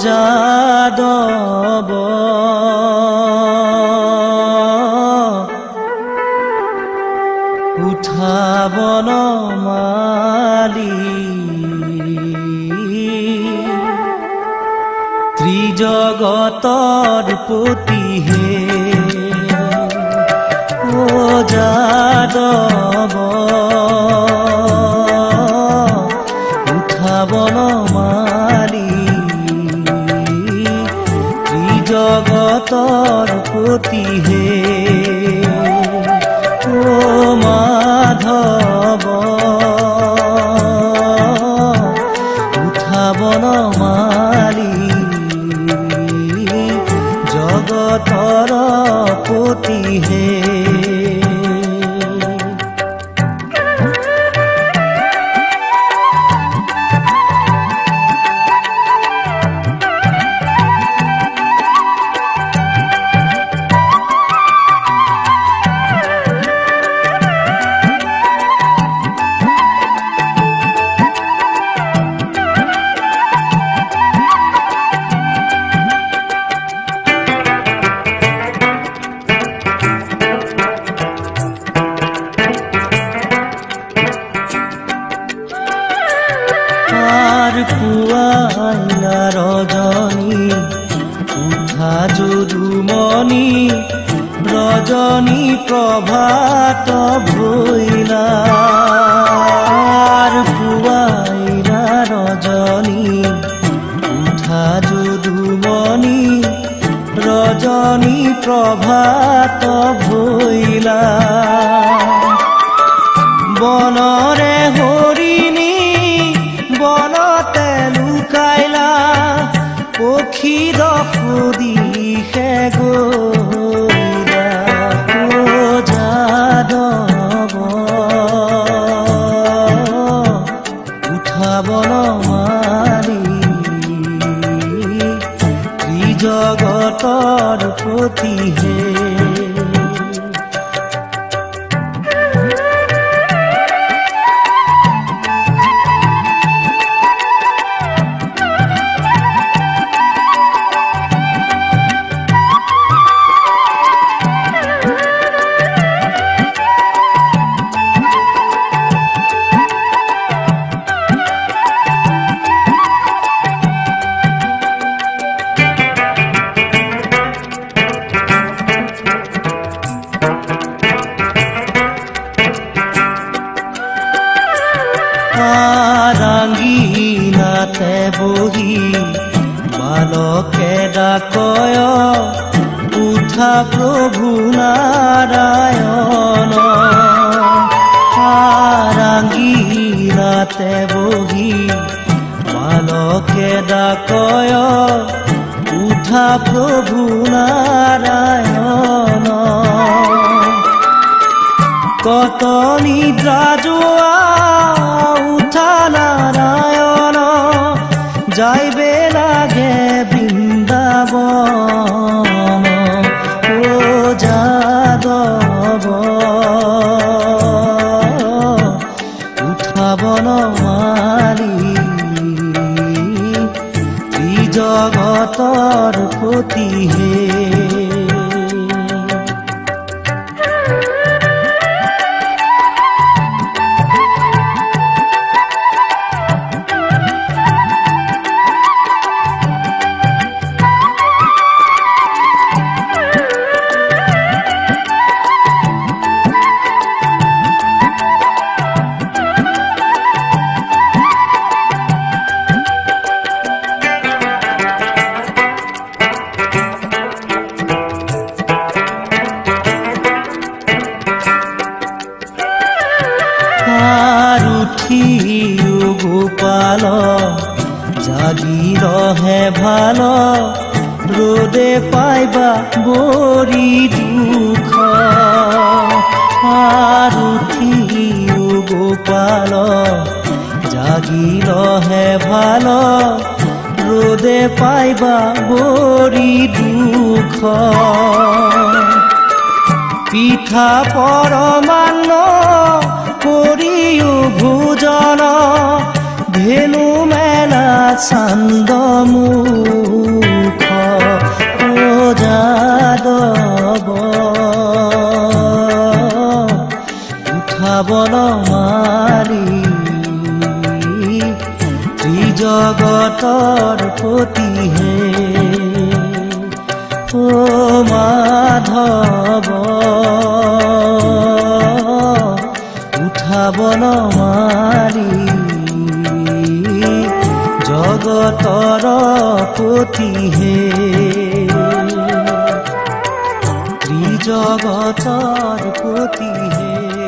যাদৱ উঠাব নমালি ত্ৰিজগতৰ পতি হে ও যাদৱ উঠাব নমালি ত্ৰিজগতৰ পতি হে ও মাধৱ উঠাব নমালি জগতৰ পতি হে পুৱাইলা ৰজনী উঠা যদুমণি ৰজনী প্ৰভাত ভৈলা পুৱাইলা ৰজনী উঠা যদুমণি ৰজনী প্ৰভাত ভৈলা বনৰে হৰিণী বনতে লুকাইলা পক্ষী দিশে গইলা ও যাদৱ উঠাব নমালি ত্ৰিজগতৰ পতি হে ৰাঙ্গিনাতে বহি বালকে ডাকয় উঠা প্ৰভু নাৰায়ণ ৰাঙ্গিনাতে বহি বালকে ডাকয় উঠা প্ৰভু নাৰায়ণ কত নিদ্ৰা যোৱা উঠা নাৰায়ণ যাইবে লাগে বৃন্দাবন ও যাদৱ উঠাব নমালি ত্ৰিজগতৰ পতি হে গোপাল জাগি ৰহে ভাল ৰোদে পাইবা বৰি দুখ গোপাল জাগি ৰহে ভাল ৰোদে পাইবা বৰি দুখ পিঠা পৰমান্ন কৰিও ভোজন ধেনু মেলা চান্দমু জগতৰ পতিহে ও মাধৱ উঠাব নোৱাৰি জগতৰ পতিহে ত্ৰিজগতৰ পতিহে